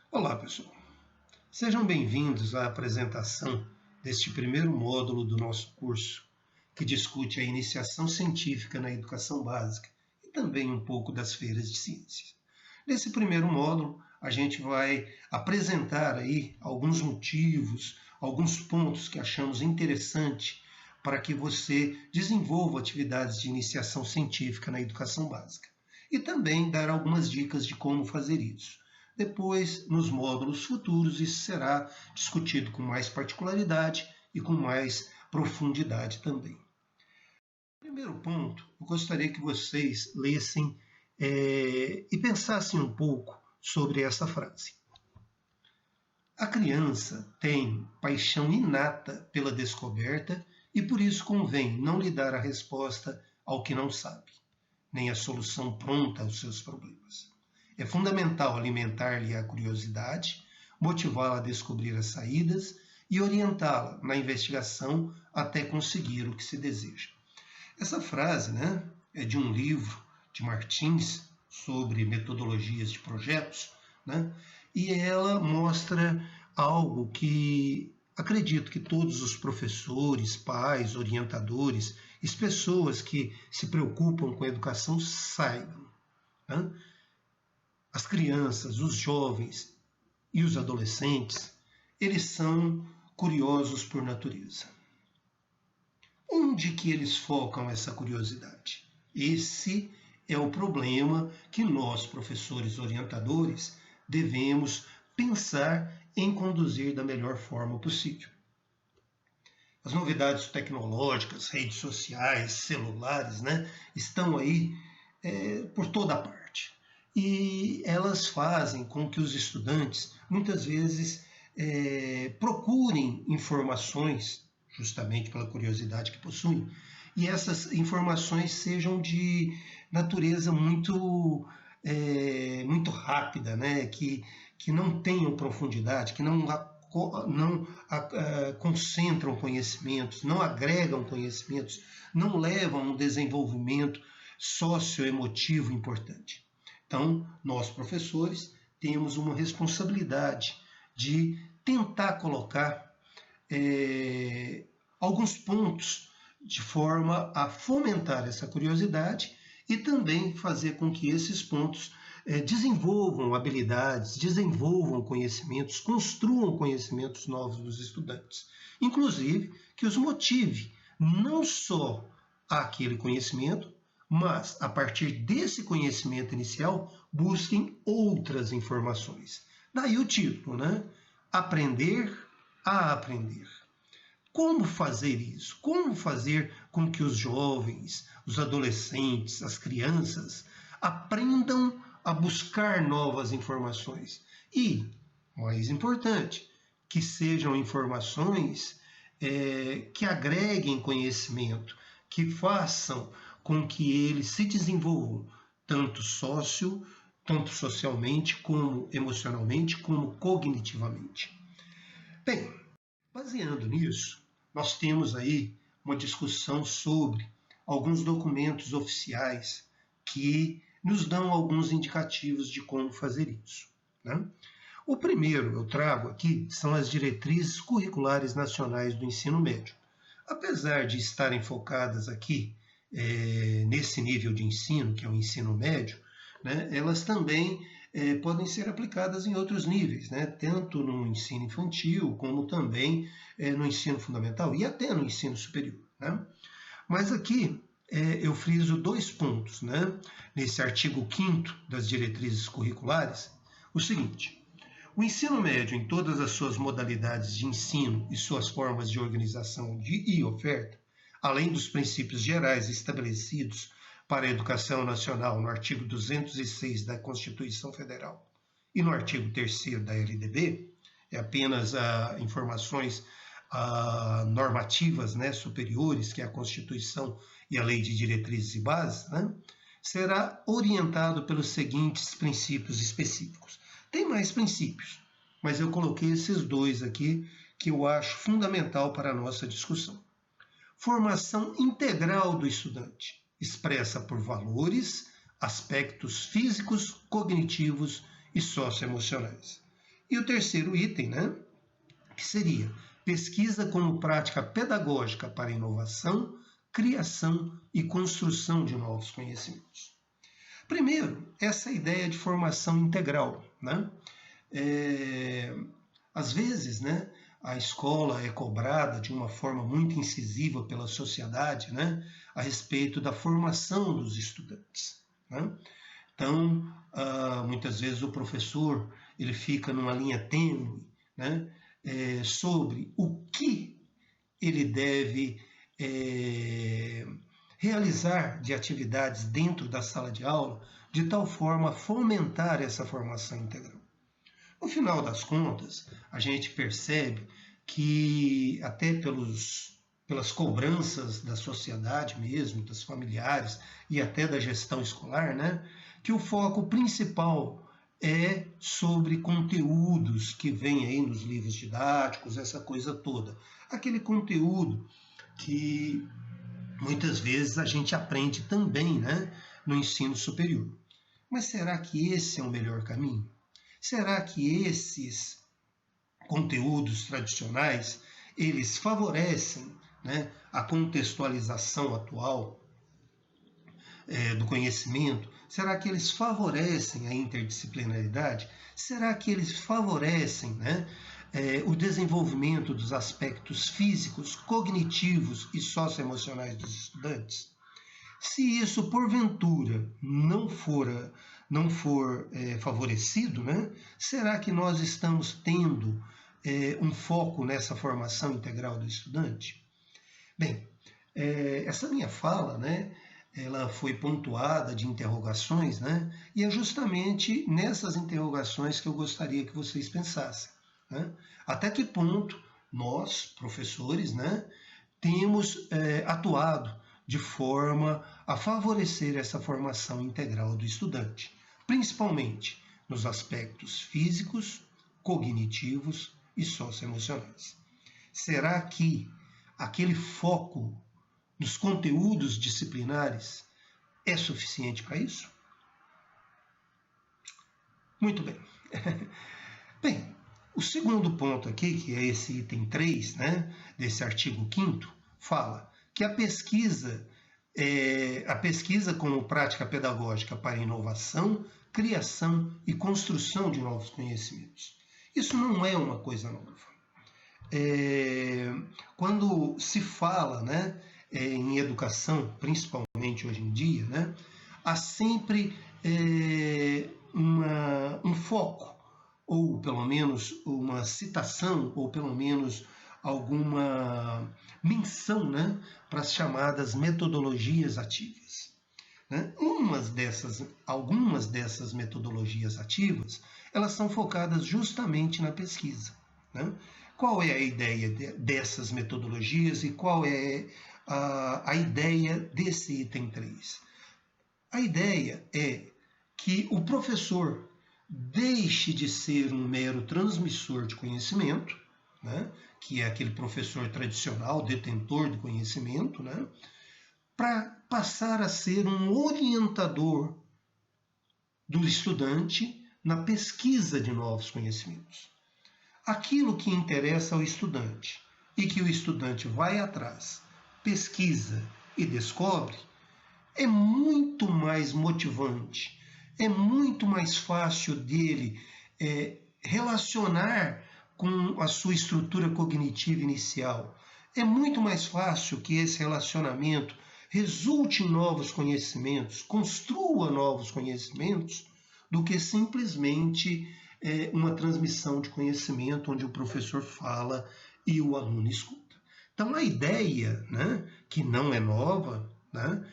Olá, pessoal. Sejam bem-vindos à apresentação deste primeiro módulo do nosso curso, que discute a iniciação científica na educação básica e também um pouco das feiras de ciências. Nesse primeiro módulo, a gente vai apresentar aí alguns motivos, alguns pontos que achamos interessante para que você desenvolva atividades de iniciação científica na educação básica e também dar algumas dicas de como fazer isso. Depois, nos módulos futuros, isso será discutido com mais particularidade e com mais profundidade também. Primeiro ponto, eu gostaria que vocês lessem e pensassem um pouco sobre essa frase. A criança tem paixão inata pela descoberta e por isso convém não lhe dar a resposta ao que não sabe, nem a solução pronta aos seus problemas. É fundamental alimentar-lhe a curiosidade, motivá-la a descobrir as saídas e orientá-la na investigação até conseguir o que se deseja. Essa frase, é de um livro de Martins sobre metodologias de projetos, e ela mostra algo que acredito que todos os professores, pais, orientadores, as pessoas que se preocupam com a educação saibam. As crianças, os jovens e os adolescentes, eles são curiosos por natureza. Onde que eles focam essa curiosidade? Esse é o problema que nós, professores orientadores, devemos pensar em conduzir da melhor forma possível. As novidades tecnológicas, redes sociais, celulares, estão aí por toda a parte. E elas fazem com que os estudantes, muitas vezes, procurem informações, justamente pela curiosidade que possuem, e essas informações sejam de natureza muito rápida, que não tenham profundidade, que não concentram conhecimentos, não agregam conhecimentos, não levam a um desenvolvimento socioemotivo importante. Então, nós, professores, temos uma responsabilidade de tentar colocar alguns pontos de forma a fomentar essa curiosidade e também fazer com que esses pontos desenvolvam habilidades, desenvolvam conhecimentos, construam conhecimentos novos dos estudantes. Inclusive, que os motive não só àquele conhecimento, mas, a partir desse conhecimento inicial, busquem outras informações. Daí o título, Aprender a aprender. Como fazer isso? Como fazer com que os jovens, os adolescentes, as crianças aprendam a buscar novas informações? E, mais importante, que sejam informações que agreguem conhecimento, que façam com que eles se desenvolvam tanto socialmente, como emocionalmente, como cognitivamente. Bem, baseando nisso, nós temos aí uma discussão sobre alguns documentos oficiais que nos dão alguns indicativos de como fazer isso. O primeiro eu trago aqui são as diretrizes curriculares nacionais do ensino médio. Apesar de estarem focadas aqui nesse nível de ensino, que é o ensino médio, elas também podem ser aplicadas em outros níveis, tanto no ensino infantil, como também no ensino fundamental e até no ensino superior. Mas aqui eu friso 2 pontos, nesse artigo 5º das diretrizes curriculares, o seguinte: o ensino médio, em todas as suas modalidades de ensino e suas formas de organização e oferta, além dos princípios gerais estabelecidos para a educação nacional no artigo 206 da Constituição Federal e no artigo 3º da LDB, apenas informações normativas superiores, que é a Constituição e a Lei de Diretrizes e Bases, será orientado pelos seguintes princípios específicos. Tem mais princípios, mas eu coloquei esses 2 aqui que eu acho fundamental para a nossa discussão. Formação integral do estudante, expressa por valores, aspectos físicos, cognitivos e socioemocionais. E o terceiro item, né, que seria pesquisa como prática pedagógica para inovação, criação e construção de novos conhecimentos. Primeiro, essa ideia de formação integral, né? Às vezes, né, a escola é cobrada de uma forma muito incisiva pela sociedade, né, a respeito da formação dos estudantes, né? Então, muitas vezes o professor ele fica numa linha tênue, né, sobre o que ele deve realizar de atividades dentro da sala de aula, de tal forma a fomentar essa formação integral. No final das contas, a gente percebe que até pelas cobranças da sociedade mesmo, dos familiares e até da gestão escolar, né, que o foco principal é sobre conteúdos que vem aí nos livros didáticos, essa coisa toda. Aquele conteúdo que muitas vezes a gente aprende também, né, no ensino superior. Mas será que esse é o melhor caminho? Será que esses conteúdos tradicionais, eles favorecem, né, a contextualização atual do conhecimento? Será que eles favorecem a interdisciplinaridade? Será que eles favorecem, né, o desenvolvimento dos aspectos físicos, cognitivos e socioemocionais dos estudantes? Se isso, porventura, não for favorecido, né, será que nós estamos tendo um foco nessa formação integral do estudante? Bem, essa minha fala, né, ela foi pontuada de interrogações, né, e é justamente nessas interrogações que eu gostaria que vocês pensassem, né? Até que ponto nós, professores, né, temos atuado de forma a favorecer essa formação integral do estudante, principalmente nos aspectos físicos, cognitivos e socioemocionais. Será que aquele foco nos conteúdos disciplinares é suficiente para isso? Muito bem. Bem, o segundo ponto aqui, que é esse item 3, né, desse artigo 5º, fala que a pesquisa como prática pedagógica para inovação, criação e construção de novos conhecimentos. Isso não é uma coisa nova. Quando se fala, né, em educação, principalmente hoje em dia, né, há sempre um foco, ou pelo menos uma citação, ou pelo menos alguma menção, né, para as chamadas metodologias ativas. Né? Algumas dessas metodologias ativas, elas são focadas justamente na pesquisa. Né? Qual é a ideia dessas metodologias e qual é a ideia desse item 3? A ideia é que o professor deixe de ser um mero transmissor de conhecimento, né, que é aquele professor tradicional, detentor do conhecimento, né, para passar a ser um orientador do estudante na pesquisa de novos conhecimentos. Aquilo que interessa ao estudante e que o estudante vai atrás, pesquisa e descobre, é muito mais motivante, é muito mais fácil dele relacionar com a sua estrutura cognitiva inicial. É muito mais fácil que esse relacionamento resulte em novos conhecimentos, construa novos conhecimentos, do que simplesmente uma transmissão de conhecimento onde o professor fala e o aluno escuta. Então, a ideia, né, que não é nova, né,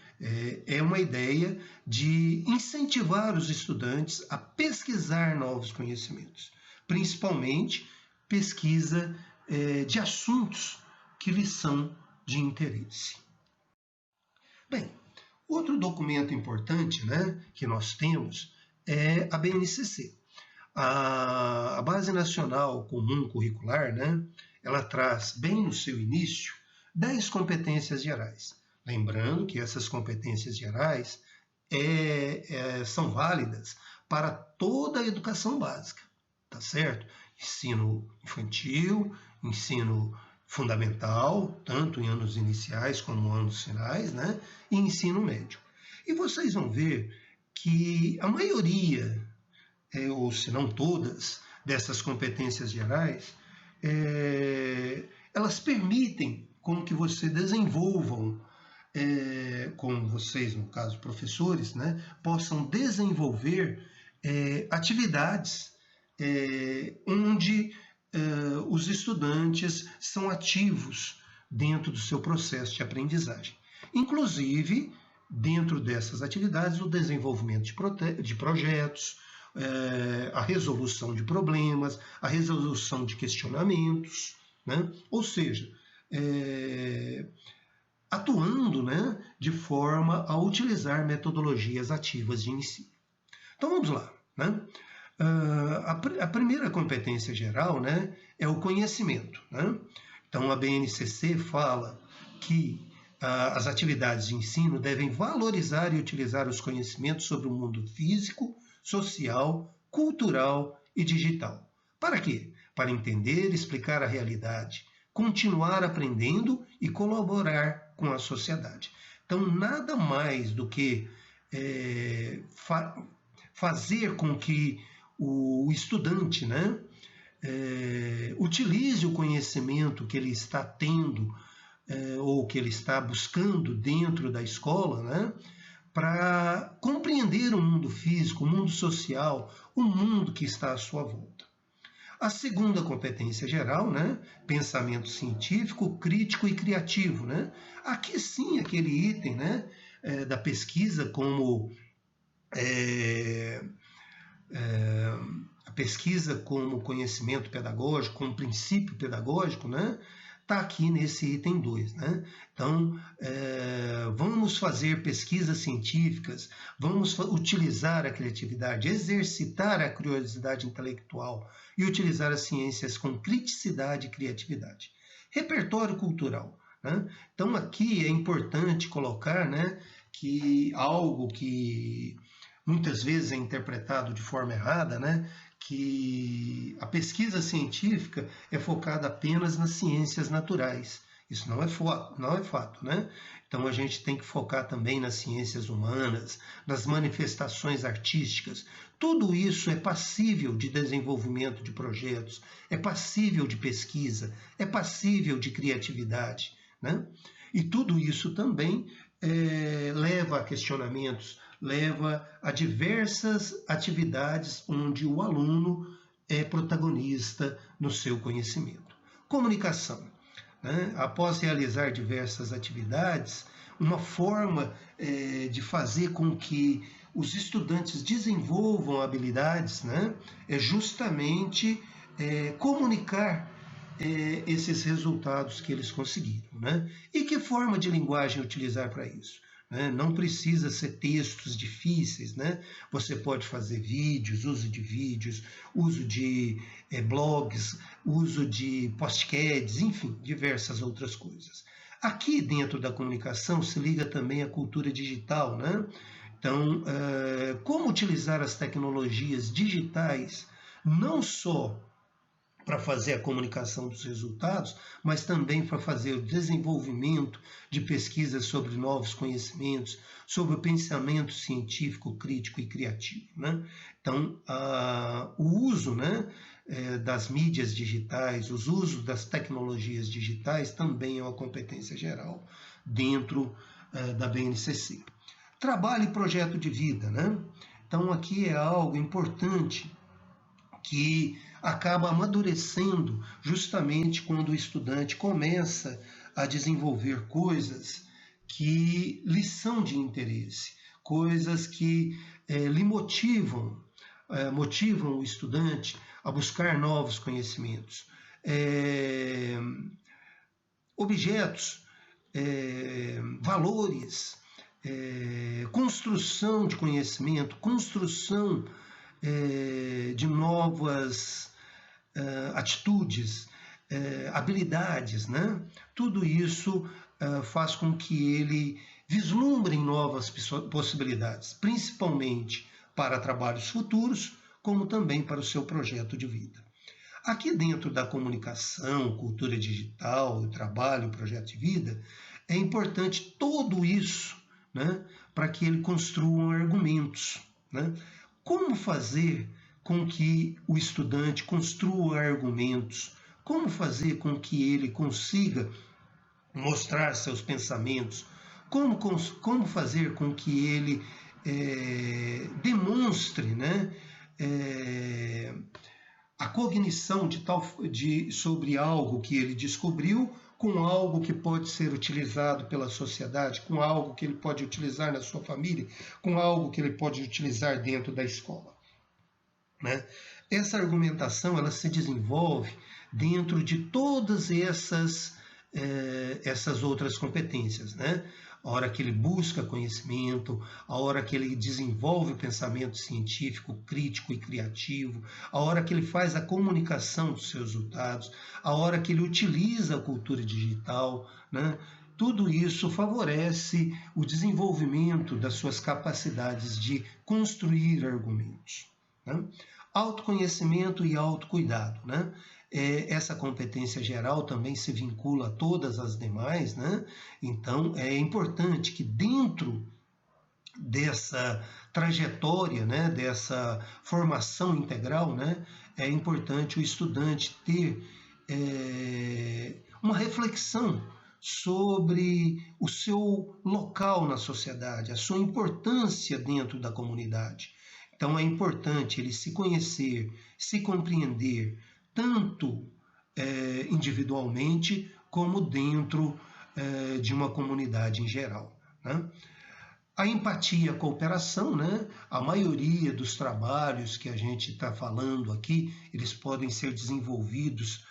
é uma ideia de incentivar os estudantes a pesquisar novos conhecimentos, principalmente pesquisa de assuntos que lhes são de interesse. Bem, outro documento importante, né, que nós temos é a BNCC. A Base Nacional Comum Curricular, né, ela traz bem no seu início 10 competências gerais. Lembrando que essas competências gerais são válidas para toda a educação básica, tá certo? ensino infantil, ensino fundamental, tanto em anos iniciais como anos finais, né? E ensino médio. E vocês vão ver que a maioria, ou se não todas, dessas competências gerais, elas permitem com que você desenvolvam, como vocês, no caso, professores, né, possam desenvolver atividades onde os estudantes são ativos dentro do seu processo de aprendizagem. Inclusive, dentro dessas atividades, o desenvolvimento de projetos, a resolução de problemas, a resolução de questionamentos, né? Ou seja, atuando, né, de forma a utilizar metodologias ativas de ensino. Então vamos lá, né? A primeira competência geral, né, é o conhecimento, né? Então a BNCC fala que as atividades de ensino devem valorizar e utilizar os conhecimentos sobre o mundo físico, social, cultural e digital. Para quê? Para entender e explicar a realidade, continuar aprendendo e colaborar com a sociedade. Então, nada mais do que fazer com que o estudante, né, utilize o conhecimento que ele está tendo ou que ele está buscando dentro da escola, né, para compreender o mundo físico, o mundo social, o mundo que está à sua volta. A segunda competência geral, né, pensamento científico, crítico e criativo, né? Aqui sim, aquele item, né, da pesquisa como a pesquisa como conhecimento pedagógico, como princípio pedagógico, né? Está aqui nesse item 2. Né? Então, vamos fazer pesquisas científicas, vamos utilizar a criatividade, exercitar a curiosidade intelectual e utilizar as ciências com criticidade e criatividade. Repertório cultural. Né? Então, aqui é importante colocar, né, que algo que muitas vezes é interpretado de forma errada, né, que a pesquisa científica é focada apenas nas ciências naturais. Isso não é fato, né? Então a gente tem que focar também nas ciências humanas, nas manifestações artísticas. Tudo isso é passível de desenvolvimento de projetos, é passível de pesquisa, é passível de criatividade, né? E tudo isso também leva a questionamentos, leva a diversas atividades onde o aluno é protagonista no seu conhecimento. Comunicação. Né? Após realizar diversas atividades, uma forma de fazer com que os estudantes desenvolvam habilidades, né, é justamente comunicar esses resultados que eles conseguiram. Né? E que forma de linguagem utilizar para isso? Não precisa ser textos difíceis, né? Você pode fazer vídeos, uso de blogs, uso de postcards, enfim, diversas outras coisas. Aqui dentro da comunicação se liga também a cultura digital, né? Então, como utilizar as tecnologias digitais, não só para fazer a comunicação dos resultados, mas também para fazer o desenvolvimento de pesquisas sobre novos conhecimentos, sobre o pensamento científico, crítico e criativo. Né? Então, o uso, né, das mídias digitais, os usos das tecnologias digitais também é uma competência geral dentro da BNCC. Trabalho e projeto de vida. Né? Então, aqui é algo importante que acaba amadurecendo justamente quando o estudante começa a desenvolver coisas que lhe são de interesse, coisas que lhe motivam o estudante a buscar novos conhecimentos. Objetos, valores, construção de conhecimento, construção de novas atitudes, habilidades, né? Tudo isso faz com que ele vislumbre novas possibilidades, principalmente para trabalhos futuros, como também para o seu projeto de vida. Aqui dentro da comunicação, cultura digital, trabalho, projeto de vida, é importante tudo isso, né, para que ele construa argumentos, né? Como fazer com que o estudante construa argumentos? Como fazer com que ele consiga mostrar seus pensamentos? Como fazer com que ele demonstre, né, a cognição sobre algo que ele descobriu, com algo que pode ser utilizado pela sociedade, com algo que ele pode utilizar na sua família, com algo que ele pode utilizar dentro da escola, né? Essa argumentação ela se desenvolve dentro de todas essas outras competências, né? A hora que ele busca conhecimento, a hora que ele desenvolve o pensamento científico, crítico e criativo, a hora que ele faz a comunicação dos seus resultados, a hora que ele utiliza a cultura digital, né? Tudo isso favorece o desenvolvimento das suas capacidades de construir argumentos, né? Autoconhecimento e autocuidado, né? Essa competência geral também se vincula a todas as demais, né? Então, é importante que dentro dessa trajetória, né, dessa formação integral, né, é importante o estudante ter uma reflexão sobre o seu local na sociedade, a sua importância dentro da comunidade. Então é importante ele se conhecer, se compreender, tanto individualmente como dentro de uma comunidade em geral, né? A empatia, a cooperação, né? A maioria dos trabalhos que a gente está falando aqui, eles podem ser desenvolvidos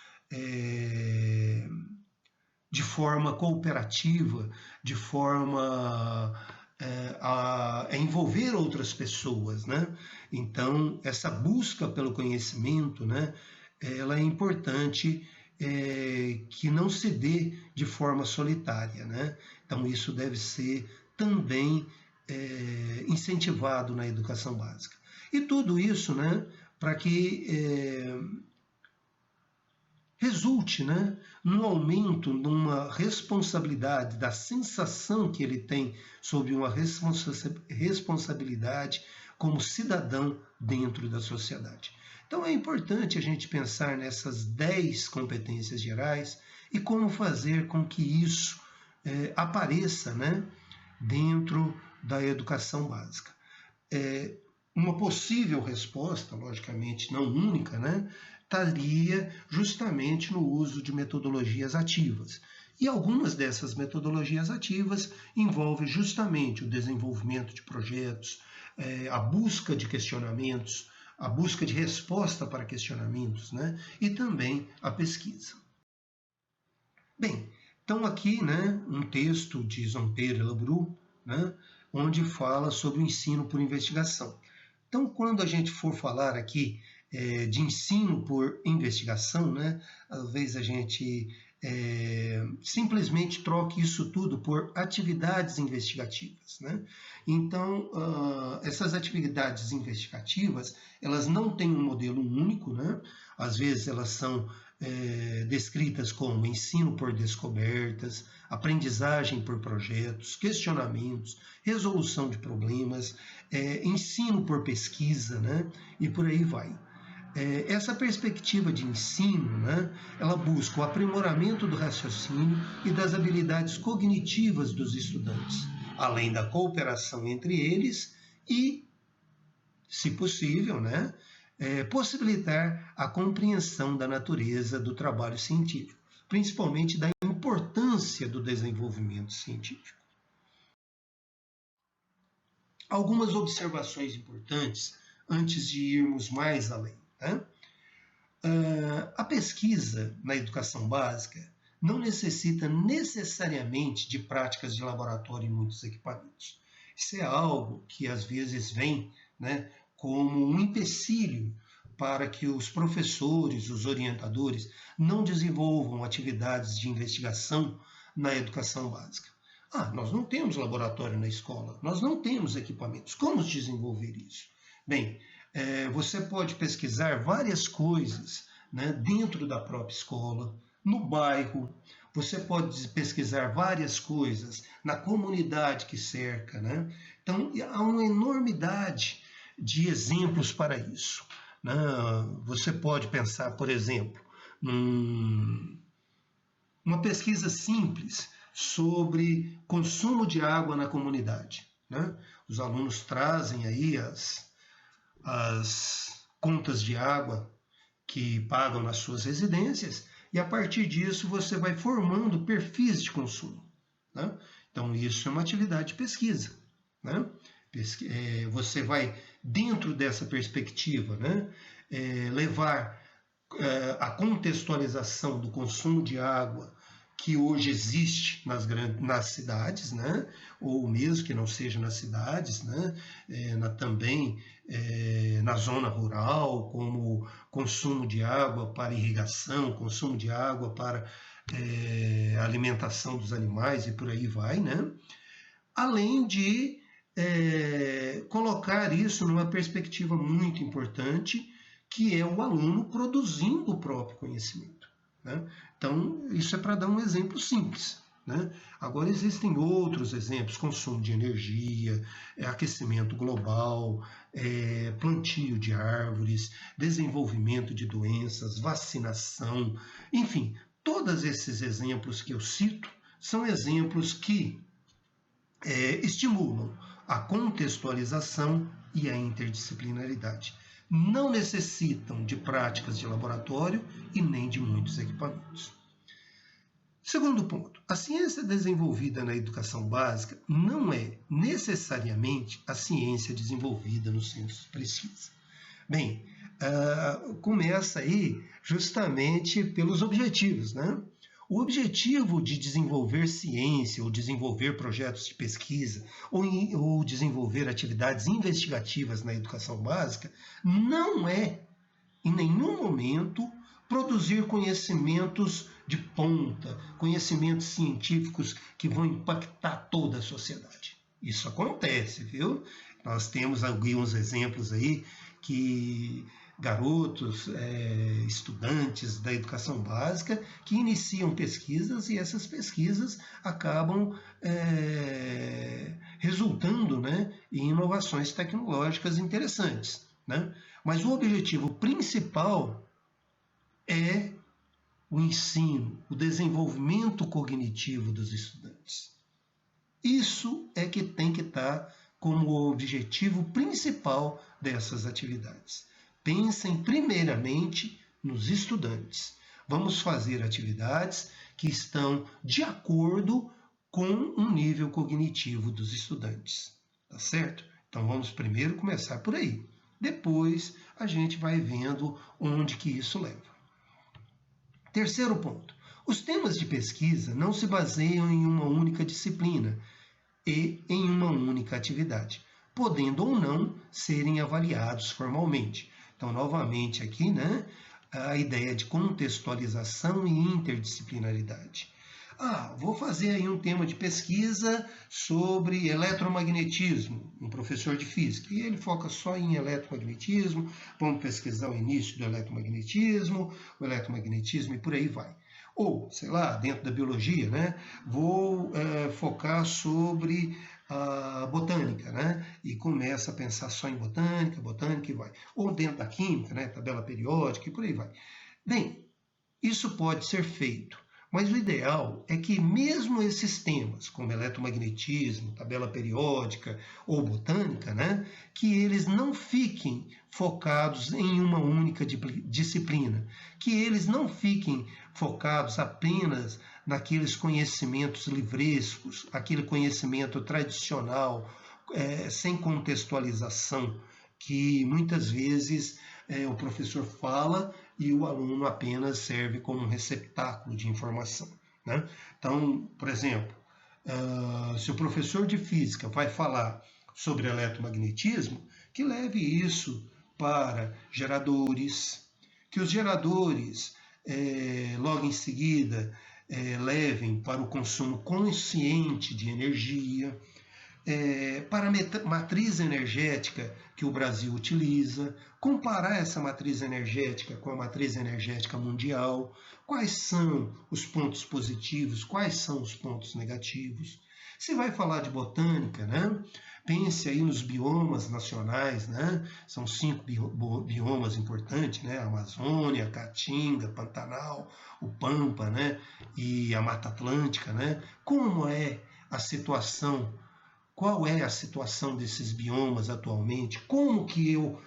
de forma cooperativa, de forma a envolver outras pessoas, né? Então, essa busca pelo conhecimento, né? Ela é importante que não se dê de forma solitária, né? Então, isso deve ser também incentivado na educação básica. E tudo isso, né, para que resulte, né, num aumento, numa responsabilidade, da sensação que ele tem sobre uma responsabilidade como cidadão dentro da sociedade. Então é importante a gente pensar nessas 10 competências gerais e como fazer com que isso apareça, né, dentro da educação básica. Uma possível resposta, logicamente não única, né, estaria justamente no uso de metodologias ativas. E algumas dessas metodologias ativas envolvem justamente o desenvolvimento de projetos, a busca de questionamentos, a busca de resposta para questionamentos, né, e também a pesquisa. Bem, então aqui, né, um texto de Zomper e Labru, né, onde fala sobre o ensino por investigação. Então, quando a gente for falar aqui de ensino por investigação, né, às vezes a gente simplesmente troque isso tudo por atividades investigativas, né? Então, essas atividades investigativas, elas não têm um modelo único, né? Às vezes elas são descritas como ensino por descobertas, aprendizagem por projetos, questionamentos, resolução de problemas, ensino por pesquisa, né? E por aí vai. Essa perspectiva de ensino, né, ela busca o aprimoramento do raciocínio e das habilidades cognitivas dos estudantes, além da cooperação entre eles e, se possível, né, possibilitar a compreensão da natureza do trabalho científico, principalmente da importância do desenvolvimento científico. Algumas observações importantes antes de irmos mais além. A pesquisa na educação básica não necessita necessariamente de práticas de laboratório em muitos equipamentos. Isso é algo que às vezes vem, né, como um empecilho para que os professores, os orientadores, não desenvolvam atividades de investigação na educação básica. Nós não temos laboratório na escola, nós não temos equipamentos. Como desenvolver isso? Bem, você pode pesquisar várias coisas né, dentro da própria escola, no bairro. Você pode pesquisar várias coisas na comunidade que cerca, né? Então, há uma enormidade de exemplos para isso, né? Você pode pensar, por exemplo, numa pesquisa simples sobre consumo de água na comunidade, né? Os alunos trazem aí as contas de água que pagam nas suas residências, e a partir disso você vai formando perfis de consumo, né? Então, isso é uma atividade de pesquisa, né? Você vai, dentro dessa perspectiva, né, levar a contextualização do consumo de água que hoje existe nas cidades, né? Ou mesmo que não seja nas cidades, né? Também na zona rural, como consumo de água para irrigação, consumo de água para alimentação dos animais e por aí vai, né? Além de colocar isso numa perspectiva muito importante, que é o aluno produzindo o próprio conhecimento, né? Então, isso é para dar um exemplo simples, né? Agora, existem outros exemplos: consumo de energia, aquecimento global, plantio de árvores, desenvolvimento de doenças, vacinação, enfim, todos esses exemplos que eu cito são exemplos que estimulam a contextualização e a interdisciplinaridade. Não necessitam de práticas de laboratório e nem de muitos equipamentos. Segundo ponto, a ciência desenvolvida na educação básica não é necessariamente a ciência desenvolvida nos centros de pesquisa. Bem, começa aí justamente pelos objetivos, né? O objetivo de desenvolver ciência, ou desenvolver projetos de pesquisa, ou desenvolver atividades investigativas na educação básica, não é, em nenhum momento, produzir conhecimentos de ponta, conhecimentos científicos que vão impactar toda a sociedade. Isso acontece, viu? Nós temos alguns exemplos aí que garotos, estudantes da educação básica que iniciam pesquisas, e essas pesquisas acabam resultando, né, em inovações tecnológicas interessantes, né? Mas o objetivo principal é o ensino, o desenvolvimento cognitivo dos estudantes. Isso é que tem que estar como objetivo principal dessas atividades. Pensem primeiramente nos estudantes. Vamos fazer atividades que estão de acordo com o nível cognitivo dos estudantes, tá certo? Então vamos primeiro começar por aí. Depois a gente vai vendo onde que isso leva. Terceiro ponto. Os temas de pesquisa não se baseiam em uma única disciplina e em uma única atividade, podendo ou não serem avaliados formalmente. Então, novamente aqui, né, a ideia de contextualização e interdisciplinaridade. Vou fazer aí um tema de pesquisa sobre eletromagnetismo, um professor de física, e ele foca só em eletromagnetismo. Vamos pesquisar o início do eletromagnetismo, o eletromagnetismo e por aí vai. Ou, sei lá, dentro da biologia, né, vou focar sobre a botânica, né, e começa a pensar só em botânica e vai. Ou dentro da química, né, tabela periódica e por aí vai. Bem, isso pode ser feito, mas o ideal é que mesmo esses temas, como eletromagnetismo, tabela periódica ou botânica, né, que eles não fiquem focados em uma única disciplina, que eles não fiquem focados apenas naqueles conhecimentos livrescos, aquele conhecimento tradicional, sem contextualização, que muitas vezes o professor fala e o aluno apenas serve como um receptáculo de informação, né? Então, por exemplo, se o professor de física vai falar sobre eletromagnetismo, que leve isso para geradores, que os geradores, logo em seguida, levem para o consumo consciente de energia, matriz energética que o Brasil utiliza, comparar essa matriz energética com a matriz energética mundial, quais são os pontos positivos, quais são os pontos negativos. Se vai falar de botânica, né? Pense aí nos biomas nacionais, né? São 5 biomas importantes, né? A Amazônia, a Caatinga, Pantanal, o Pampa, né? E a Mata Atlântica, né? Como é a situação? Qual é a situação desses biomas atualmente? Como que eu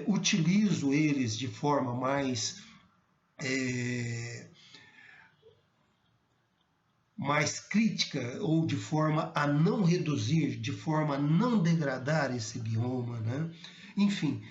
utilizo eles de forma mais crítica ou de forma a não reduzir, de forma a não degradar esse bioma, né? Enfim,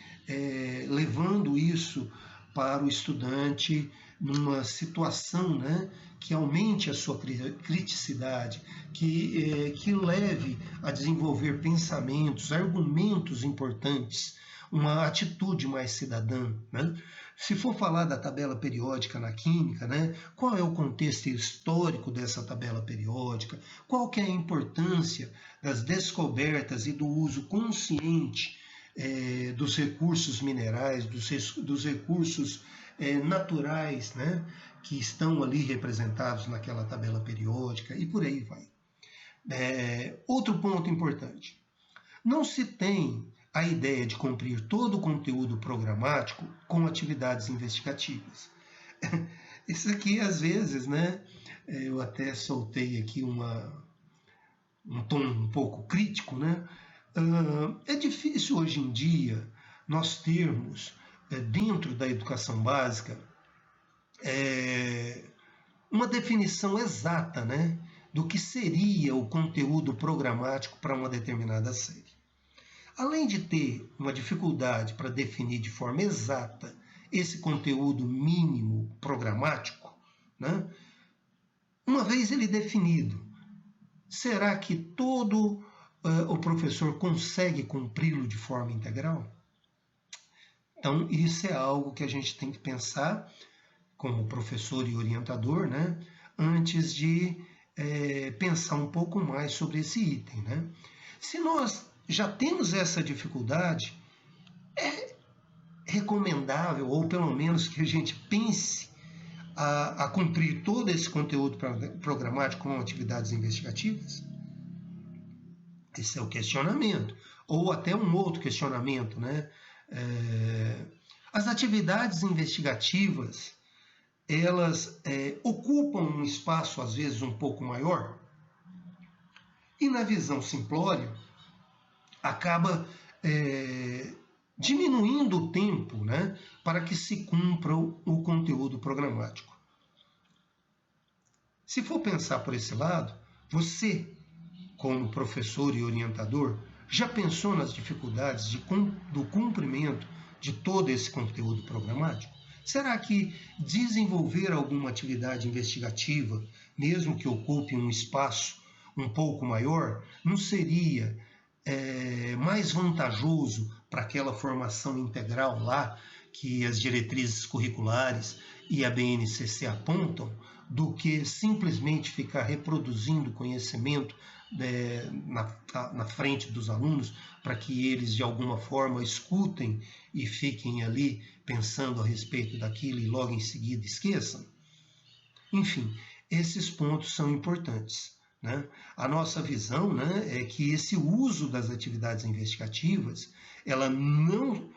levando isso para o estudante numa situação, né, que aumente a sua criticidade, que leve a desenvolver pensamentos, argumentos importantes, uma atitude mais cidadã, né? Se for falar da tabela periódica na química, né, qual é o contexto histórico dessa tabela periódica? Qual que é a importância das descobertas e do uso consciente dos recursos minerais, dos recursos naturais, né, que estão ali representados naquela tabela periódica, e por aí vai. Outro ponto importante. Não se tem a ideia de cumprir todo o conteúdo programático com atividades investigativas. Isso aqui, às vezes, né, eu até soltei aqui um tom um pouco crítico, né? É difícil hoje em dia nós termos, dentro da educação básica, uma definição exata, né, do que seria o conteúdo programático para uma determinada série. Além de ter uma dificuldade para definir de forma exata esse conteúdo mínimo programático, né, uma vez ele definido, será que todo o professor consegue cumpri-lo de forma integral? Então, isso é algo que a gente tem que pensar como professor e orientador, né, antes de pensar um pouco mais sobre esse item, né? Se nós já temos essa dificuldade, é recomendável, ou pelo menos que a gente pense a cumprir todo esse conteúdo programático com atividades investigativas? Esse é o questionamento. Ou até um outro questionamento, né? As atividades investigativas, elas ocupam um espaço, às vezes, um pouco maior, e na visão simplória, acaba diminuindo o tempo, né, para que se cumpra o conteúdo programático. Se for pensar por esse lado, você, como professor e orientador, já pensou nas dificuldades do cumprimento de todo esse conteúdo programático? Será que desenvolver alguma atividade investigativa, mesmo que ocupe um espaço um pouco maior, não seria mais vantajoso para aquela formação integral lá que as diretrizes curriculares e a BNCC apontam, do que simplesmente ficar reproduzindo conhecimento na frente dos alunos para que eles de alguma forma escutem e fiquem ali pensando a respeito daquilo e logo em seguida esqueçam? Enfim, esses pontos são importantes, né? A nossa visão, né, é que esse uso das atividades investigativas, ela não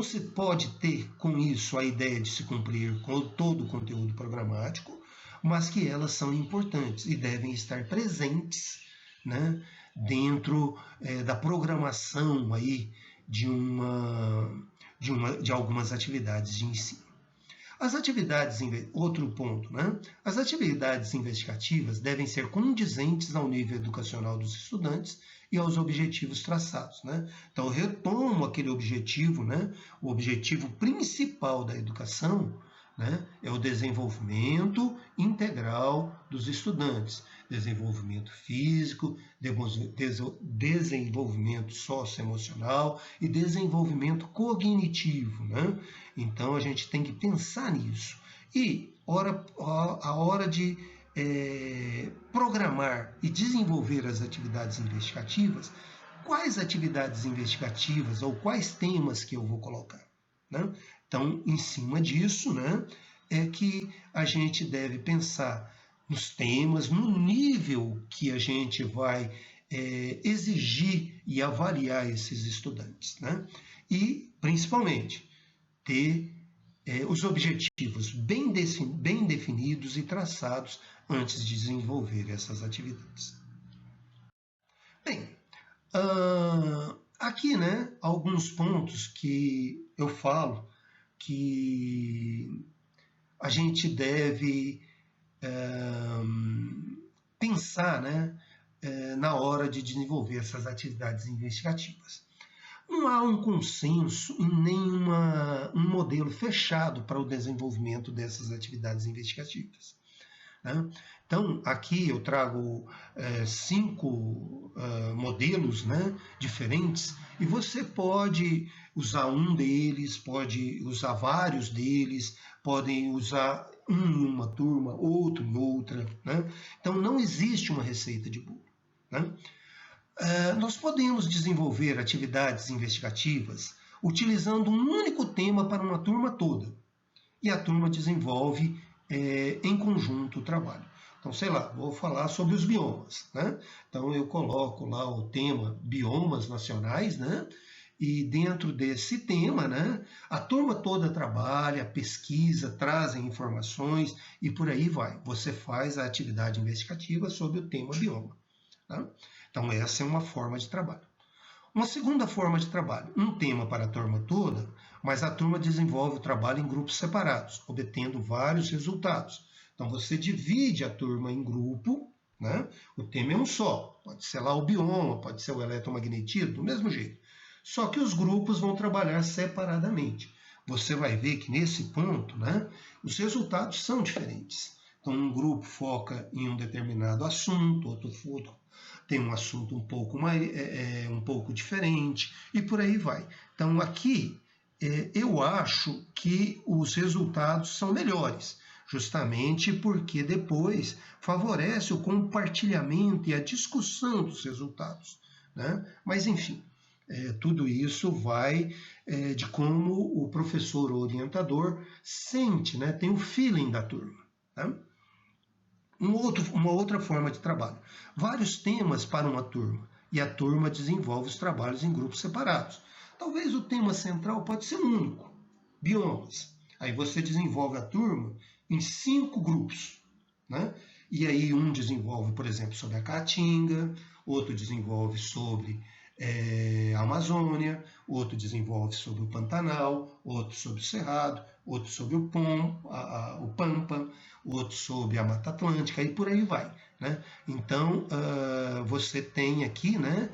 se pode ter com isso a ideia de se cumprir com todo o conteúdo programático, mas que elas são importantes e devem estar presentes, né, dentro da programação aí de algumas atividades de ensino. Outro ponto, né? As atividades investigativas devem ser condizentes ao nível educacional dos estudantes e aos objetivos traçados, né? Então, eu retomo aquele objetivo, né? O objetivo principal da educação, né, é o desenvolvimento integral dos estudantes, desenvolvimento físico, desenvolvimento socioemocional e desenvolvimento cognitivo, né? Então a gente tem que pensar nisso. E a hora de programar e desenvolver as atividades investigativas, quais atividades investigativas ou quais temas que eu vou colocar, né? Então, em cima disso, né, é que a gente deve pensar nos temas, no nível que a gente vai exigir e avaliar esses estudantes, né? E, principalmente, ter os objetivos bem definidos e traçados antes de desenvolver essas atividades. Bem, aqui, né, alguns pontos que eu falo que a gente deve pensar, né, na hora de desenvolver essas atividades investigativas. Não há um consenso e nem um modelo fechado para o desenvolvimento dessas atividades investigativas, né? Então, aqui eu trago 5 modelos, né, diferentes, e você pode usar um deles, pode usar vários deles, podem usar um em uma turma, outro em outra, né? Então, não existe uma receita de bolo, né? Nós podemos desenvolver atividades investigativas utilizando um único tema para uma turma toda, e a turma desenvolve em conjunto o trabalho. Então, sei lá, vou falar sobre os biomas, né? Então, eu coloco lá o tema biomas nacionais, né? E dentro desse tema, né, a turma toda trabalha, pesquisa, trazem informações e por aí vai. Você faz a atividade investigativa sobre o tema bioma, tá? Então, essa é uma forma de trabalho. Uma segunda forma de trabalho, um tema para a turma toda, mas a turma desenvolve o trabalho em grupos separados, obtendo vários resultados. Então, você divide a turma em grupo, né? O tema é um só, pode ser lá o bioma, pode ser o eletromagnetismo, do mesmo jeito. Só que os grupos vão trabalhar separadamente. Você vai ver que nesse ponto, né, os resultados são diferentes. Então, um grupo foca em um determinado assunto, outro tem um assunto um pouco diferente, e por aí vai. Então, aqui, eu acho que os resultados são melhores, justamente porque depois favorece o compartilhamento e a discussão dos resultados, né? Mas, enfim, tudo isso vai de como o professor ou orientador sente, né? Tem o feeling da turma, né? Uma outra forma de trabalho. Vários temas para uma turma, e a turma desenvolve os trabalhos em grupos separados. Talvez o tema central pode ser único, biomas. Aí você desenvolve a turma em 5 grupos, né? E aí um desenvolve, por exemplo, sobre a Caatinga, outro desenvolve sobre a Amazônia, outro desenvolve sobre o Pantanal, outro sobre o Cerrado, outro sobre o Pampa, outro sobre a Mata Atlântica, e por aí vai, né? Então, você tem aqui, né,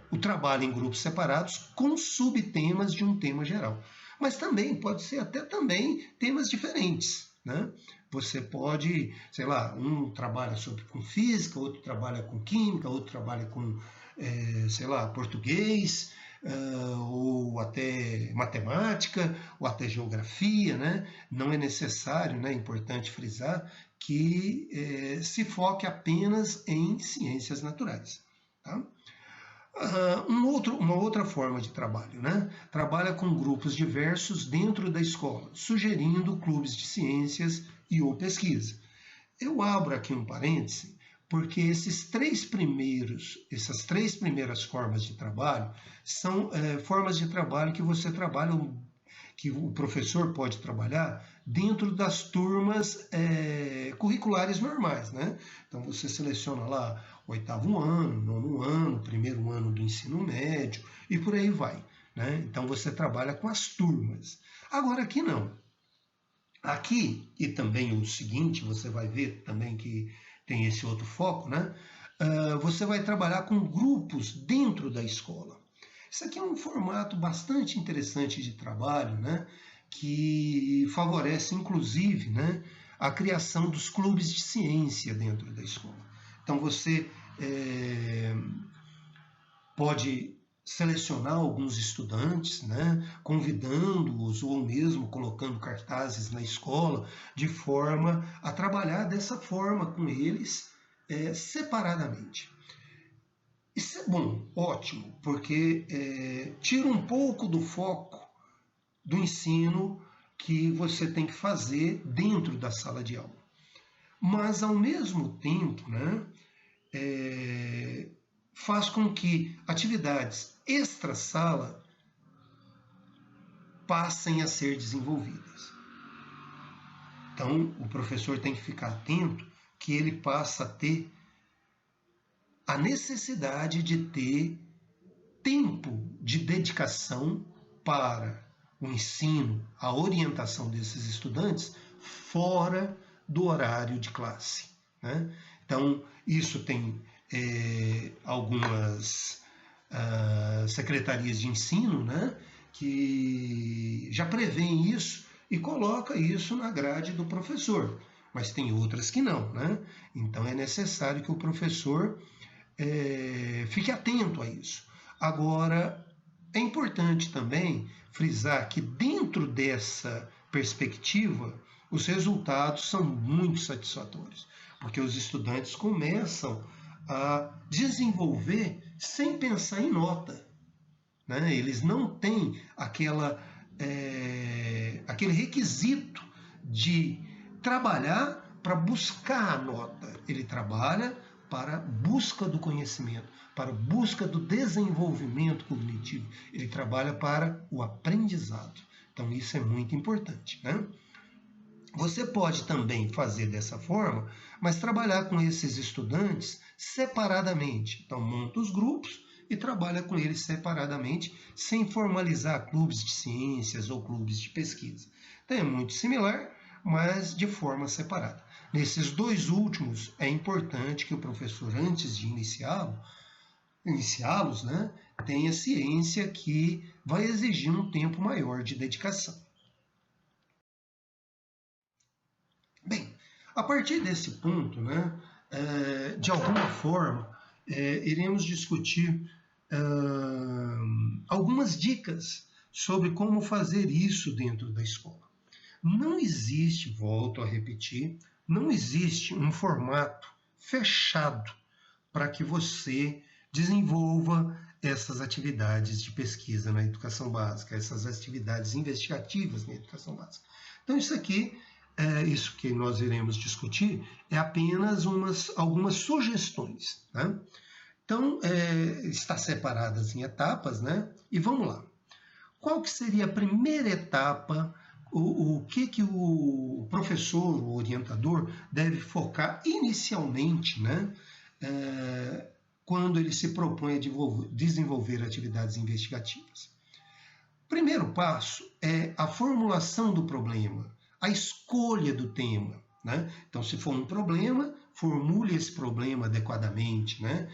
o trabalho em grupos separados com subtemas de um tema geral. Mas também pode ser até também temas diferentes, né? Você pode, sei lá, um trabalha com física, outro trabalha com química, outro trabalha com, sei lá, português, ou até matemática, ou até geografia, né? Não é necessário, né, é importante frisar, que se foque apenas em ciências naturais, tá? Uma outra forma de trabalho, né? Trabalha com grupos diversos dentro da escola, sugerindo clubes de ciências e ou pesquisa. Eu abro aqui um parêntese, porque essas três primeiras formas de trabalho são formas de trabalho que você trabalha, que o professor pode trabalhar dentro das turmas curriculares normais, né? Então você seleciona lá o 8º ano, 9º ano, 1º ano do ensino médio e por aí vai, né? Então você trabalha com as turmas. Agora aqui não. Aqui, e também o seguinte, você vai ver também que tem esse outro foco, né? Você vai trabalhar com grupos dentro da escola. Isso aqui é um formato bastante interessante de trabalho, né? Que favorece, inclusive, né, a criação dos clubes de ciência dentro da escola. Então, você pode selecionar alguns estudantes, né, convidando-os ou mesmo colocando cartazes na escola, de forma a trabalhar dessa forma com eles, separadamente. Isso é bom, ótimo, porque tira um pouco do foco do ensino que você tem que fazer dentro da sala de aula. Mas, ao mesmo tempo, né, faz com que atividades extra-sala passem a ser desenvolvidas. Então, o professor tem que ficar atento que ele passa a ter a necessidade de ter tempo de dedicação para o ensino, a orientação desses estudantes fora do horário de classe, né? Então, isso tem algumas secretarias de ensino, né, que já prevêem isso e coloca isso na grade do professor, mas tem outras que não, né? Então é necessário que o professor fique atento a isso. Agora, é importante também frisar que dentro dessa perspectiva, os resultados são muito satisfatórios, porque os estudantes começam a desenvolver sem pensar em nota, né? Eles não têm aquele requisito de trabalhar para buscar a nota. Ele trabalha para a busca do conhecimento, para a busca do desenvolvimento cognitivo. Ele trabalha para o aprendizado. Então, isso é muito importante, né? Você pode também fazer dessa forma, mas trabalhar com esses estudantes separadamente. Então, monta os grupos e trabalha com eles separadamente, sem formalizar clubes de ciências ou clubes de pesquisa. Então, é muito similar, mas de forma separada. Nesses dois últimos, é importante que o professor, antes de iniciá-los, né, tenha ciência que vai exigir um tempo maior de dedicação. Bem, a partir desse ponto, né, de alguma forma, iremos discutir algumas dicas sobre como fazer isso dentro da escola. Não existe, volto a repetir, não existe um formato fechado para que você desenvolva essas atividades de pesquisa na educação básica, essas atividades investigativas na educação básica. Então, isso que nós iremos discutir, é apenas algumas sugestões, né? Então, está separadas em etapas, né? E vamos lá. Qual que seria a primeira etapa? O que o professor, o orientador, deve focar inicialmente, né? Quando ele se propõe a desenvolver atividades investigativas. O primeiro passo é a formulação do problema, a escolha do tema, né? Então, se for um problema, formule esse problema adequadamente, né?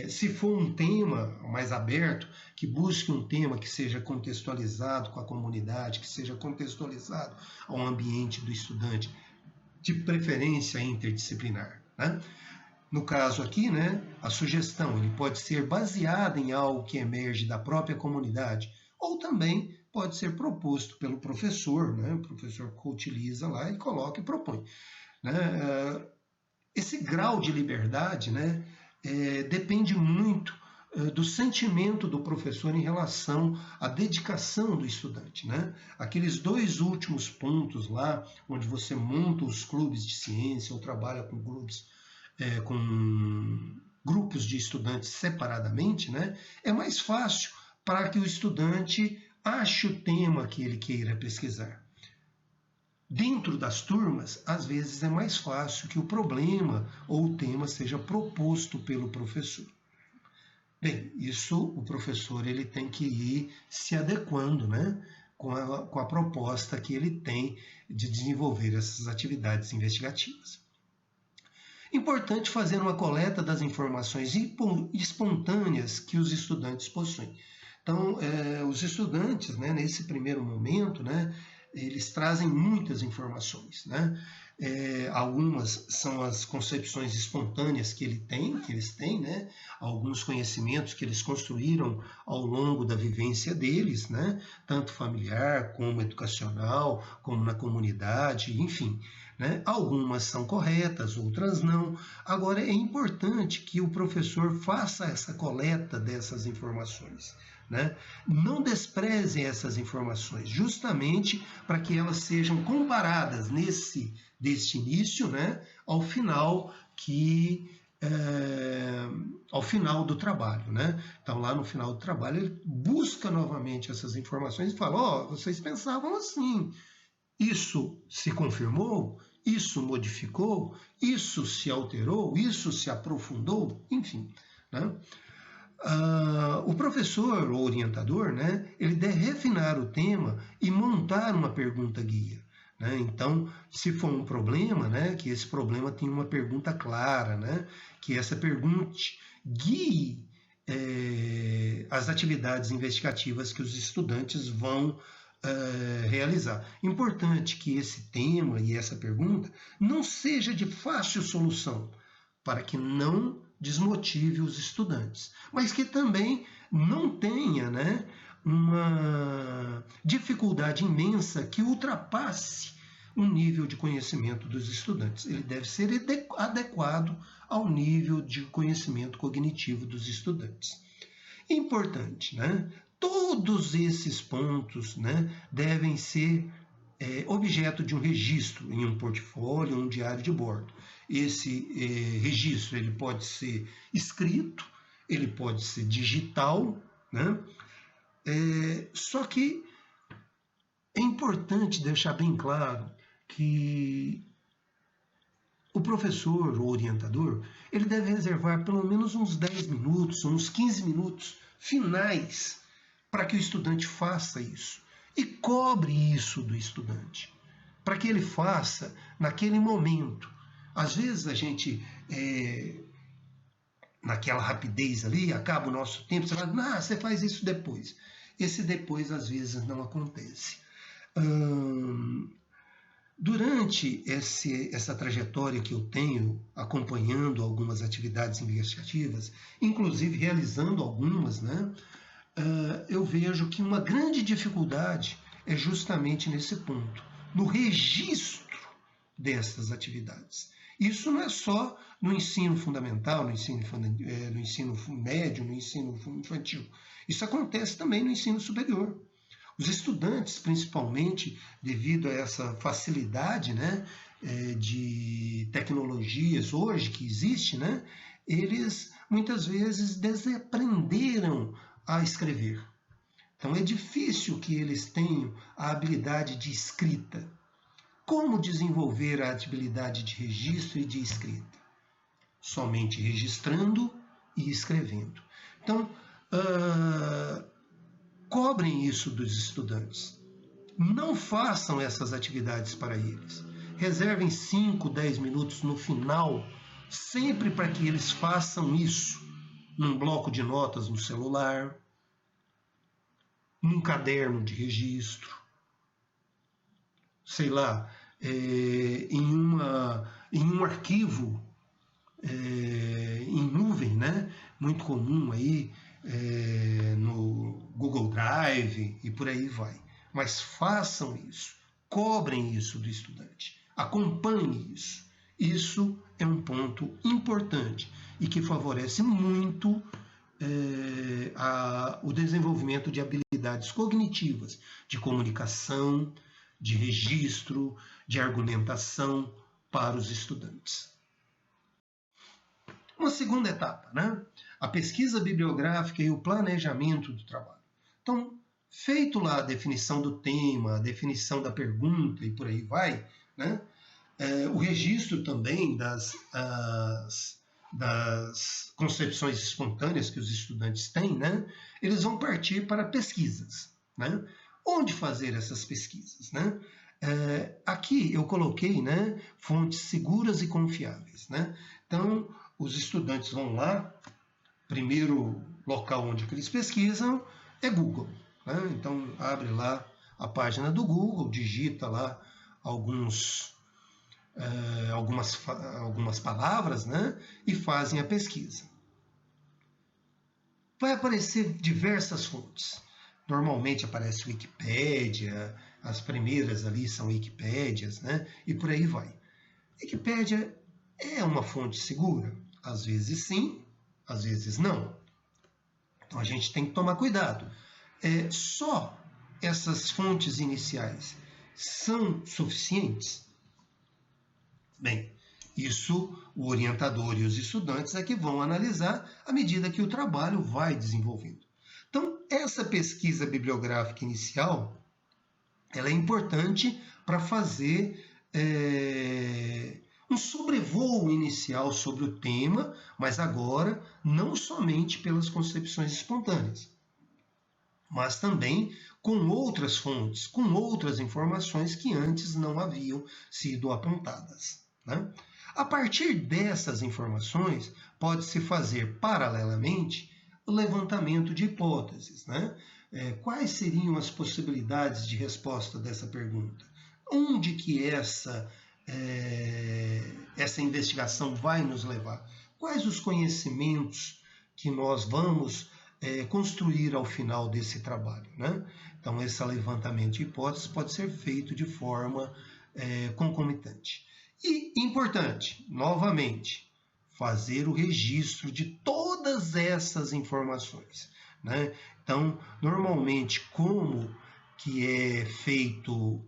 Se for um tema mais aberto, que busque um tema que seja contextualizado com a comunidade, que seja contextualizado ao ambiente do estudante, de preferência interdisciplinar, né? No caso aqui, né, a sugestão ele pode ser baseada em algo que emerge da própria comunidade, ou também pode ser proposto pelo professor, né, o professor que utiliza lá e coloca e propõe, né? Esse grau de liberdade, né, depende muito do sentimento do professor em relação à dedicação do estudante, né? Aqueles dois últimos pontos lá, onde você monta os clubes de ciência ou trabalha com grupos de estudantes separadamente, né? É mais fácil para que o estudante ache o tema que ele queira pesquisar. Dentro das turmas, às vezes é mais fácil que o problema ou o tema seja proposto pelo professor. Bem, isso o professor ele tem que ir se adequando, né, com a proposta que ele tem de desenvolver essas atividades investigativas. Importante fazer uma coleta das informações espontâneas que os estudantes possuem. Então, os estudantes, né, nesse primeiro momento, né, eles trazem muitas informações, né? Algumas são as concepções espontâneas que eles têm, né? Alguns conhecimentos que eles construíram ao longo da vivência deles, né? Tanto familiar como educacional, como na comunidade, enfim. Né? Algumas são corretas, outras não. Agora, é importante que o professor faça essa coleta dessas informações. Né? Não desprezem essas informações, justamente para que elas sejam comparadas deste início, né, ao final ao final do trabalho, né? Então, lá no final do trabalho, ele busca novamente essas informações e fala: vocês pensavam assim, isso se confirmou, isso modificou, isso se alterou, isso se aprofundou, enfim, né? O professor ou orientador, né, ele deve refinar o tema e montar uma pergunta guia. Né? Então, se for um problema, né, que esse problema tenha uma pergunta clara, né, que essa pergunta guie as atividades investigativas que os estudantes vão realizar. Importante que esse tema e essa pergunta não seja de fácil solução, para que não desmotive os estudantes, mas que também não tenha, né, uma dificuldade imensa que ultrapasse o nível de conhecimento dos estudantes. Ele deve ser adequado ao nível de conhecimento cognitivo dos estudantes. Importante, né? Todos esses pontos, né, devem ser objeto de um registro em um portfólio ou um diário de bordo. Esse registro ele pode ser escrito, ele pode ser digital, né? Só que é importante deixar bem claro que o professor ou orientador ele deve reservar pelo menos uns 10 minutos, uns 15 minutos finais para que o estudante faça isso e cobre isso do estudante, para que ele faça naquele momento. Às vezes a gente, naquela rapidez ali, acaba o nosso tempo, você fala, você faz isso depois. Esse depois às vezes não acontece. Durante essa trajetória que eu tenho acompanhando algumas atividades investigativas, inclusive realizando algumas, né, eu vejo que uma grande dificuldade é justamente nesse ponto, no registro dessas atividades. Isso não é só no ensino fundamental, no ensino médio, no ensino infantil. Isso acontece também no ensino superior. Os estudantes, principalmente devido a essa facilidade, né, de tecnologias hoje que existe, né, eles muitas vezes desaprenderam a escrever. Então é difícil que eles tenham a habilidade de escrita. Como desenvolver a habilidade de registro e de escrita? Somente registrando e escrevendo. Então, cobrem isso dos estudantes. Não façam essas atividades para eles. Reservem 5, 10 minutos no final, sempre para que eles façam isso num bloco de notas no celular, num caderno de registro, sei lá, em um arquivo em nuvem, né? Muito comum aí no Google Drive e por aí vai. Mas façam isso, cobrem isso do estudante, acompanhem isso. Isso é um ponto importante e que favorece muito o desenvolvimento de habilidades cognitivas, de comunicação, de registro, de argumentação para os estudantes. Uma segunda etapa, né? A pesquisa bibliográfica e o planejamento do trabalho. Então, feito lá a definição do tema, a definição da pergunta e por aí vai, né? O registro também das concepções espontâneas que os estudantes têm, né? Eles vão partir para pesquisas, né? Onde fazer essas pesquisas, né? Aqui eu coloquei, né, fontes seguras e confiáveis, né? Então, os estudantes vão lá, primeiro local onde eles pesquisam é Google, né? Então, abre lá a página do Google, digita lá alguns algumas palavras, né, e fazem a pesquisa. Vai aparecer diversas fontes. Normalmente aparece Wikipédia, as primeiras ali são Wikipédias, né, e por aí vai. Wikipédia é uma fonte segura? Às vezes sim, às vezes não. Então a gente tem que tomar cuidado. Só essas fontes iniciais são suficientes? Bem, isso o orientador e os estudantes é que vão analisar à medida que o trabalho vai desenvolvendo. Então, essa pesquisa bibliográfica inicial, ela é importante para fazer um sobrevoo inicial sobre o tema, mas agora não somente pelas concepções espontâneas, mas também com outras fontes, com outras informações que antes não haviam sido apontadas, né? A partir dessas informações, pode-se fazer paralelamente o levantamento de hipóteses, né? Quais seriam as possibilidades de resposta dessa pergunta? Onde que essa investigação vai nos levar? Quais os conhecimentos que nós vamos construir ao final desse trabalho, né? Então, esse levantamento de hipóteses pode ser feito de forma concomitante. E, importante, novamente, fazer o registro de todas essas informações, né? Então, normalmente, como que é feito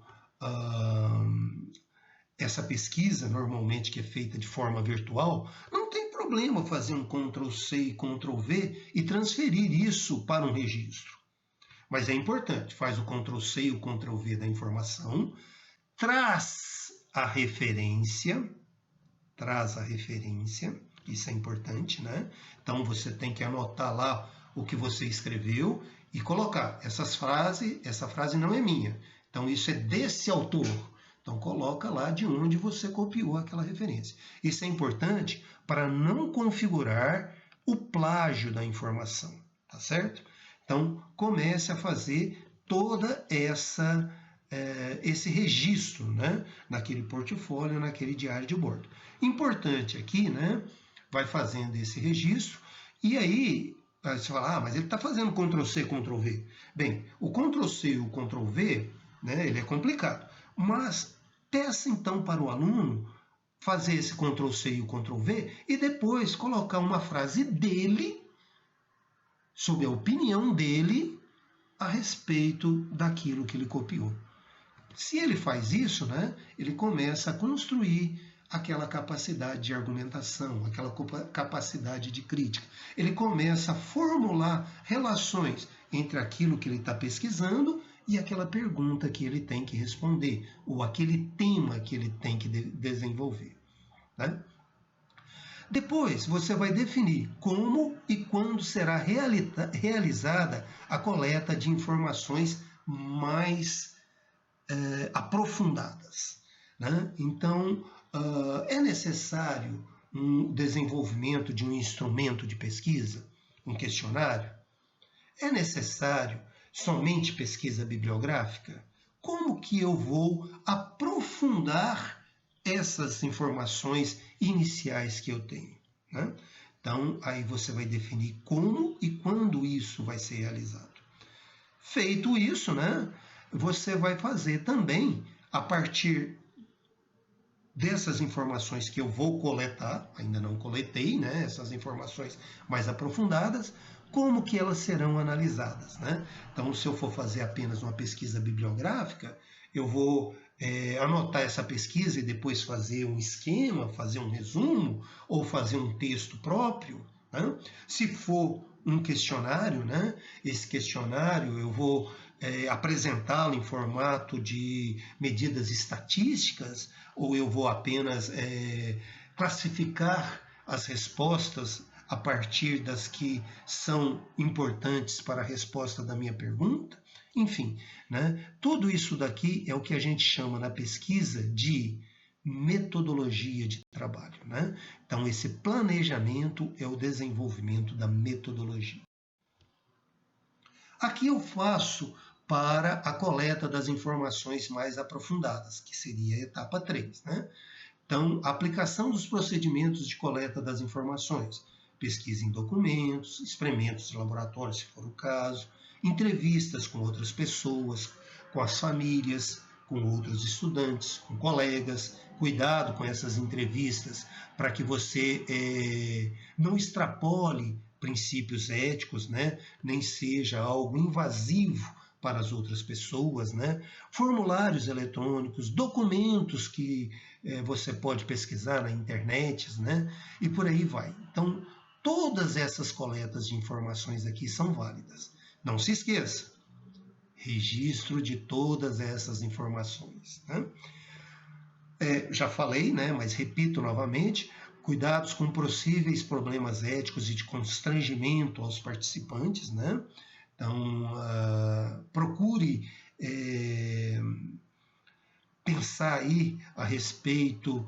essa pesquisa, normalmente que é feita de forma virtual, não tem problema fazer um Ctrl+C e Ctrl+V e transferir isso para um registro. Mas é importante, faz o Ctrl+C e o Ctrl+V da informação, traz a referência, isso é importante, né? Então você tem que anotar lá o que você escreveu e colocar essa frase não é minha, então isso é desse autor. Então coloca lá de onde você copiou aquela referência. Isso é importante para não configurar o plágio da informação, tá certo? Então comece a fazer toda esse registro, né, naquele portfólio, naquele diário de bordo. Importante aqui, né, vai fazendo esse registro e aí você fala, mas ele está fazendo Ctrl+C, Ctrl+V. Bem, o Ctrl+C e o Ctrl+V, né, ele é complicado, mas peça então para o aluno fazer esse Ctrl+C e o Ctrl+V e depois colocar uma frase dele, sob a opinião dele, a respeito daquilo que ele copiou. Se ele faz isso, né, ele começa a construir aquela capacidade de argumentação, aquela capacidade de crítica. Ele começa a formular relações entre aquilo que ele está pesquisando e aquela pergunta que ele tem que responder, ou aquele tema que ele tem que desenvolver, né? Depois, você vai definir como e quando será realizada a coleta de informações mais aprofundadas, né? Então, é necessário um desenvolvimento de um instrumento de pesquisa, um questionário? É necessário somente pesquisa bibliográfica? Como que eu vou aprofundar essas informações iniciais que eu tenho, né? Então, aí você vai definir como e quando isso vai ser realizado. Feito isso, né, você vai fazer também, a partir dessas informações que eu vou coletar, ainda não coletei, né, essas informações mais aprofundadas, como que elas serão analisadas, né? Então, se eu for fazer apenas uma pesquisa bibliográfica, eu vou anotar essa pesquisa e depois fazer um esquema, fazer um resumo, ou fazer um texto próprio, né? Se for um questionário, né, esse questionário eu vou apresentá-lo em formato de medidas estatísticas, ou eu vou apenas classificar as respostas a partir das que são importantes para a resposta da minha pergunta? Enfim, né, tudo isso daqui é o que a gente chama na pesquisa de metodologia de trabalho, né? Então, esse planejamento é o desenvolvimento da metodologia. Aqui eu faço para a coleta das informações mais aprofundadas, que seria a etapa 3, né? Então, aplicação dos procedimentos de coleta das informações, pesquisa em documentos, experimentos de laboratório, se for o caso, entrevistas com outras pessoas, com as famílias, com outros estudantes, com colegas. Cuidado com essas entrevistas para que você não extrapole princípios éticos, né? Nem seja algo invasivo para as outras pessoas, né? Formulários eletrônicos, documentos que você pode pesquisar na internet, né? E por aí vai. Então, todas essas coletas de informações aqui são válidas. Não se esqueça, registro de todas essas informações, né? Já falei, né, mas repito novamente, cuidados com possíveis problemas éticos e de constrangimento aos participantes, né? Então, procure pensar aí a respeito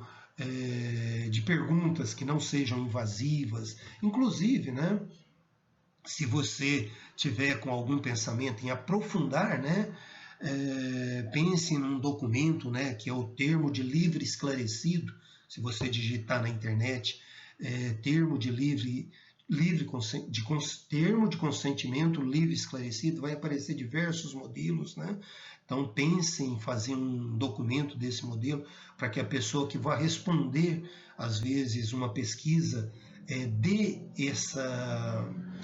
de perguntas que não sejam invasivas, inclusive, né, se você tiver com algum pensamento em aprofundar, né, pense num documento, né, que é o termo de livre esclarecido. Se você digitar na internet termo de termo de consentimento livre esclarecido, vai aparecer diversos modelos, né? Então pense em fazer um documento desse modelo para que a pessoa que vai responder, às vezes, uma pesquisa dê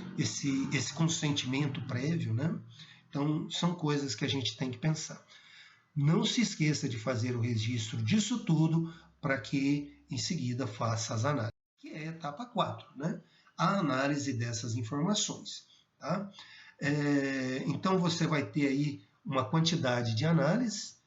esse consentimento prévio, né? Então, são coisas que a gente tem que pensar. Não se esqueça de fazer o registro disso tudo para que, em seguida, faça as análises, que é a etapa 4, né? A análise dessas informações. Tá? Então, você vai ter aí uma quantidade de análises,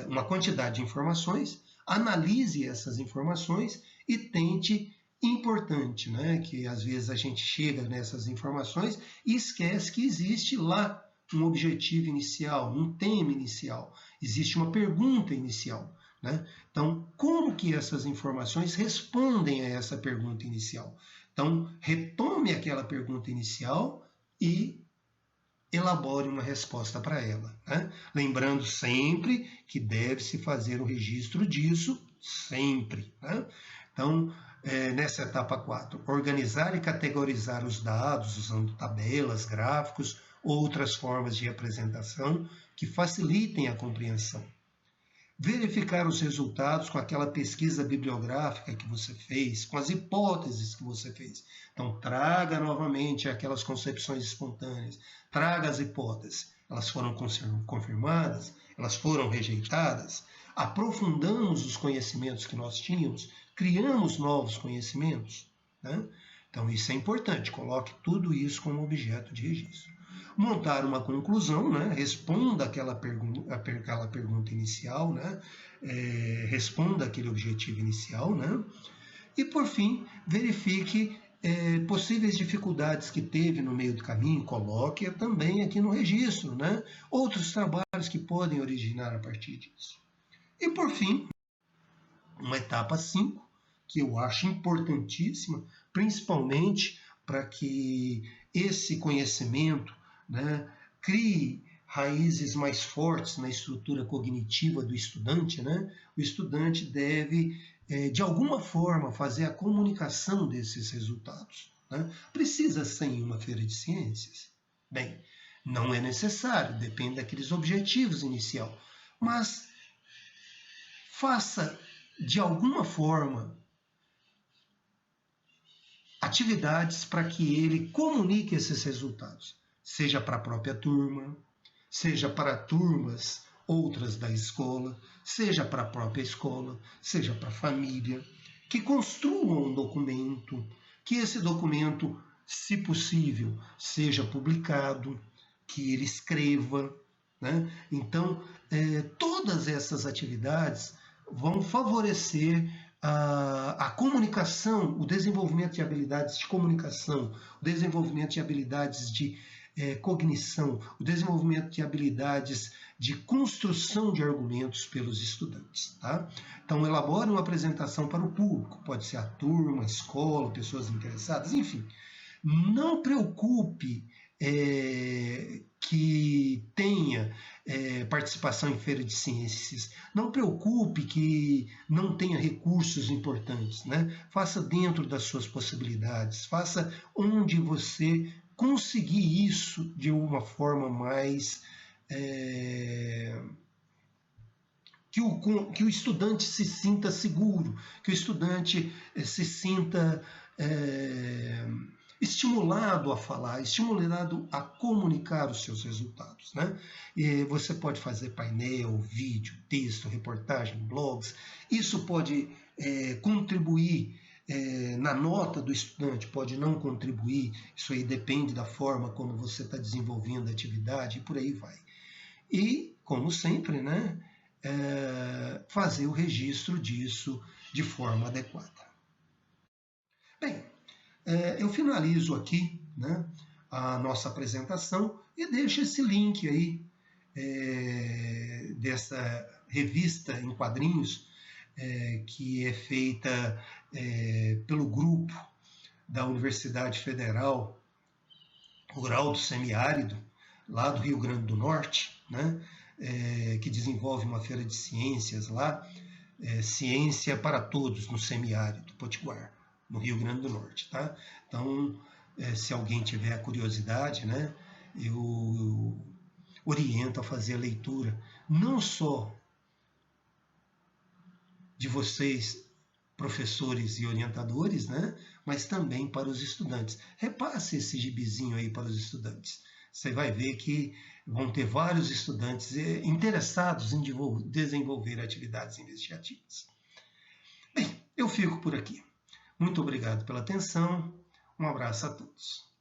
uma quantidade de informações, analise essas informações e tente. Importante, né? Que às vezes a gente chega nessas informações e esquece que existe lá um objetivo inicial, um tema inicial, existe uma pergunta inicial, né? Então, como que essas informações respondem a essa pergunta inicial? Então, retome aquela pergunta inicial e elabore uma resposta para ela, né? Lembrando sempre que deve-se fazer o registro disso sempre, né? Então, nessa etapa 4, organizar e categorizar os dados usando tabelas, gráficos, outras formas de representação que facilitem a compreensão. Verificar os resultados com aquela pesquisa bibliográfica que você fez, com as hipóteses que você fez. Então, traga novamente aquelas concepções espontâneas, traga as hipóteses. Elas foram confirmadas? Elas foram rejeitadas? Aprofundamos os conhecimentos que nós tínhamos? Criamos novos conhecimentos? Né? Então, isso é importante. Coloque tudo isso como objeto de registro. Montar uma conclusão, né? Responda aquela pergunta inicial, né? Responda aquele objetivo inicial, né? E, por fim, verifique possíveis dificuldades que teve no meio do caminho, coloque também aqui no registro, né? Outros trabalhos que podem originar a partir disso. E, por fim, uma etapa 5, que eu acho importantíssima, principalmente para que esse conhecimento, né, crie raízes mais fortes na estrutura cognitiva do estudante, né? O estudante deve, de alguma forma, fazer a comunicação desses resultados, né? Precisa ser em uma feira de ciências? Bem, não é necessário, depende daqueles objetivos inicial, mas faça, de alguma forma, atividades para que ele comunique esses resultados, seja para a própria turma, seja para turmas outras da escola, seja para a própria escola, seja para a família, que construam um documento, que esse documento, se possível, seja publicado, que ele escreva, né? Então, todas essas atividades vão favorecer a comunicação, o desenvolvimento de habilidades de comunicação, o desenvolvimento de habilidades de cognição, o desenvolvimento de habilidades de construção de argumentos pelos estudantes. Tá? Então, elabore uma apresentação para o público, pode ser a turma, a escola, pessoas interessadas, enfim. Não preocupe que tenha participação em feira de ciências. Não preocupe que não tenha recursos importantes, né? Faça dentro das suas possibilidades, faça onde você conseguir isso de uma forma mais que o estudante se sinta seguro, que o estudante se sinta estimulado a falar, estimulado a comunicar os seus resultados, né? E você pode fazer painel, vídeo, texto, reportagem, blogs. Isso pode contribuir na nota do estudante, pode não contribuir. Isso aí depende da forma como você está desenvolvendo a atividade e por aí vai. E, como sempre, né? Fazer o registro disso de forma adequada. Bem, eu finalizo aqui, né, a nossa apresentação e deixo esse link aí dessa revista em quadrinhos que é feita pelo grupo da Universidade Federal Rural do Semiárido, lá do Rio Grande do Norte, né, que desenvolve uma feira de ciências lá, Ciência para Todos, no Semiárido Potiguar, no Rio Grande do Norte. Tá? Então, se alguém tiver a curiosidade, né, eu oriento a fazer a leitura, não só de vocês, professores e orientadores, né, mas também para os estudantes. Repasse esse gibizinho aí para os estudantes. Você vai ver que vão ter vários estudantes interessados em desenvolver atividades investigativas. Bem, eu fico por aqui. Muito obrigado pela atenção. Um abraço a todos.